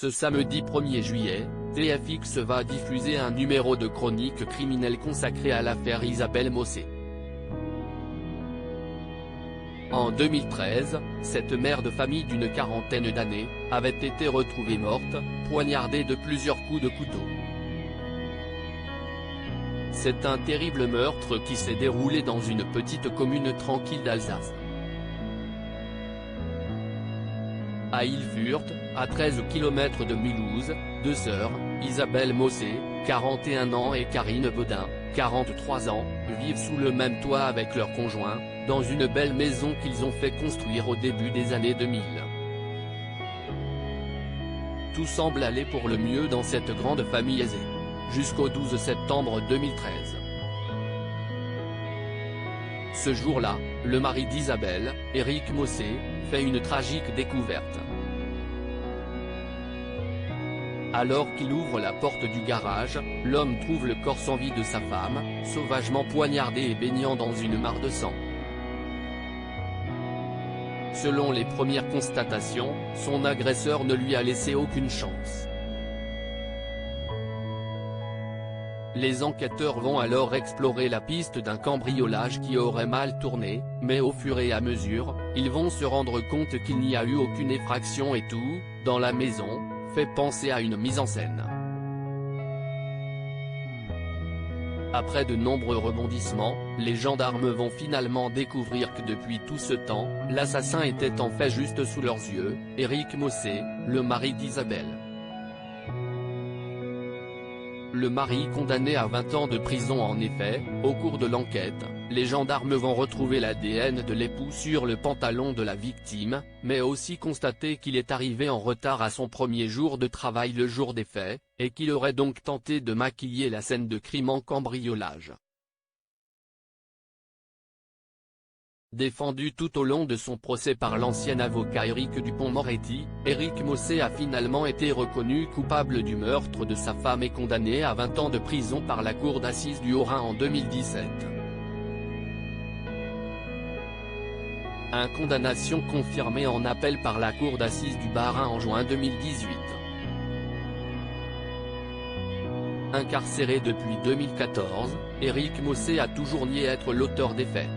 Ce samedi 1er juillet, TFX va diffuser un numéro de chronique criminelle consacré à l'affaire Isabelle Mossé. En 2013, cette mère de famille d'une quarantaine d'années, avait été retrouvée morte, poignardée de plusieurs coups de couteau. C'est un terrible meurtre qui s'est déroulé dans une petite commune tranquille d'Alsace. À Ilfurt, à 13 km de Mulhouse, deux sœurs, Isabelle Mossé, 41 ans et Karine Baudin, 43 ans, vivent sous le même toit avec leur conjoint, dans une belle maison qu'ils ont fait construire au début des années 2000. Tout semble aller pour le mieux dans cette grande famille aisée. Jusqu'au 12 septembre 2013. Ce jour-là, le mari d'Isabelle, Éric Mossé, fait une tragique découverte. Alors qu'il ouvre la porte du garage, l'homme trouve le corps sans vie de sa femme, sauvagement poignardé et baignant dans une mare de sang. Selon les premières constatations, son agresseur ne lui a laissé aucune chance. Les enquêteurs vont alors explorer la piste d'un cambriolage qui aurait mal tourné, mais au fur et à mesure, ils vont se rendre compte qu'il n'y a eu aucune effraction et tout, dans la maison, fait penser à une mise en scène. Après de nombreux rebondissements, les gendarmes vont finalement découvrir que depuis tout ce temps, l'assassin était en fait juste sous leurs yeux, Éric Mossé, le mari d'Isabelle. Le mari condamné à 20 ans de prison. En effet, au cours de l'enquête, les gendarmes vont retrouver l'ADN de l'époux sur le pantalon de la victime, mais aussi constater qu'il est arrivé en retard à son premier jour de travail le jour des faits, et qu'il aurait donc tenté de maquiller la scène de crime en cambriolage. Défendu tout au long de son procès par l'ancien avocat Éric Dupond-Moretti, Éric Mossé a finalement été reconnu coupable du meurtre de sa femme et condamné à 20 ans de prison par la cour d'assises du Haut-Rhin en 2017. Une condamnation confirmée en appel par la cour d'assises du Bas-Rhin en juin 2018. Incarcéré depuis 2014, Éric Mossé a toujours nié être l'auteur des faits.